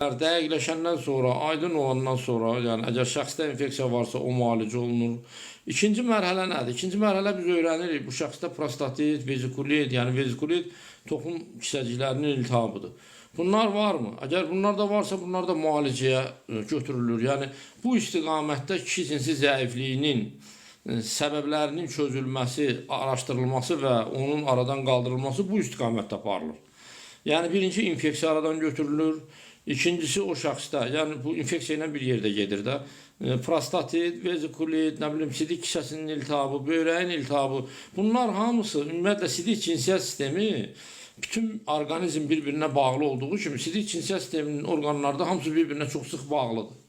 Dəqiqləşəndən sonra, aydın olandan sonra, yəni əgər şəxsdə infeksiya varsa, o müalicə olunur. İkinci mərhələ nədir? İkinci mərhələ biz öyrənirik. Bu şəxsdə prostatit, vezikulit, yəni vezikulit toxum kisəciklərinin iltihabıdır. Bunlar varmı? Əgər bunlar da varsa, bunlar da müalicəyə götürülür. Yəni bu istiqamətdə kişi cinsi zəifliyinin səbəblərinin çözülməsi, araşdırılması və onun aradan qaldırılması bu istiqamətdə aparılır. Yəni birinci infeksiya aradan götürülür. İkincisi o şəxsdə, yəni bu infeksiya ilə bir yerdə gedir də, prostatit, vezikulit, nə bilim, sidik kisəsinin iltihabı, böyrəyin iltihabı, bunlar hamısı, ümumiyyətlə sidik cinsiyyət sistemi, bütün orqanizm bir-birinə bağlı olduğu kimi, sidik cinsiyyət sisteminin orqanlarda hamısı bir-birinə çox sıx bağlıdır.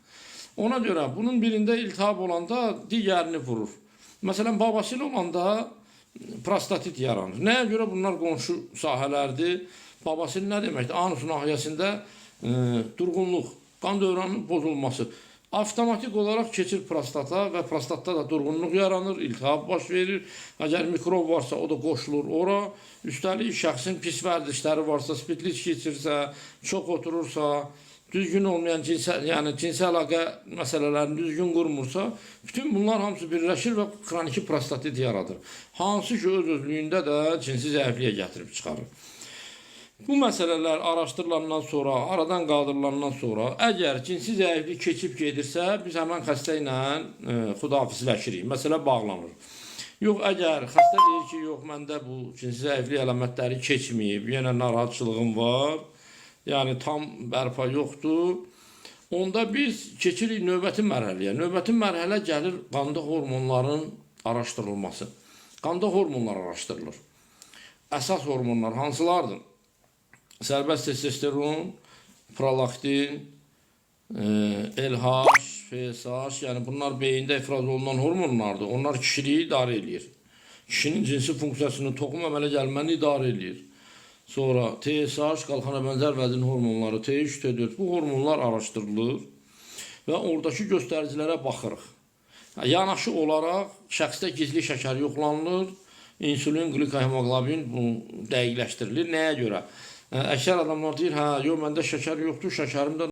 Ona görə bunun birində iltihab olanda digərini vurur. Məsələn, babasıyla olanda prostatit yaranır. Nəyə görə bunlar qonşu sahələrdir? Babasının nə deməkdir? Anus nahiyəsində durğunluq, qan dövranının pozulması avtomatik olaraq keçir prostata və prostatda da durğunluq yaranır, iltihab baş verir. Əgər mikrob varsa, o da qoşulur ora. Üstəlik, şəxsin pis vərdişləri varsa, spirtli içki içirsə, çox oturursa, düzgün olmayan cinsi əlaqə məsələlərini düzgün qurmursa, bütün bunlar hamısı birləşir və xroniki prostatit yaradır. Hansı ki, öz-özlüyündə də cinsi zəifliyə gətirib çıxarır. Bu məsələlər araşdırılandan sonra, aradan qaldırılandan sonra, əgər cinsi zəiflik keçib gedirsə, biz həmən xəstə ilə xudahafizləşirik, məsələ bağlanır. Yox, əgər xəstə deyir ki, yox, məndə bu cinsi zəiflik əlamətləri keçməyib, yenə narahatçılığım var, yəni tam bərpa yoxdur, onda biz keçirik növbəti mərhələyə. Növbəti mərhələ gəlir qanda hormonların araşdırılması. Qanda hormonlar araşdırılır. Əsas hormonlar hansılardır? Sərbəst testosteron, prolaktin, LH, FSH, yəni bunlar beyində ifraz olunan hormonlardır. Onlar kişiliyi idarə edir. Kişinin cinsi funksiyasını, toxum əmələ gəlməni idarə edir. Sonra TSH, qalxana bənzər vəzin hormonları, T3, T4, bu hormonlar araşdırılır və oradakı göstəricilərə baxırıq. Yanaşı olaraq şəxsdə gizli şəkər yoxlanılır, insulin, glikohemoglobin dəqiqləşdirilir. Nəyə görə? Əksər adamlar deyir, hə, yox, məndə şəkər yoxdur, şəkərim də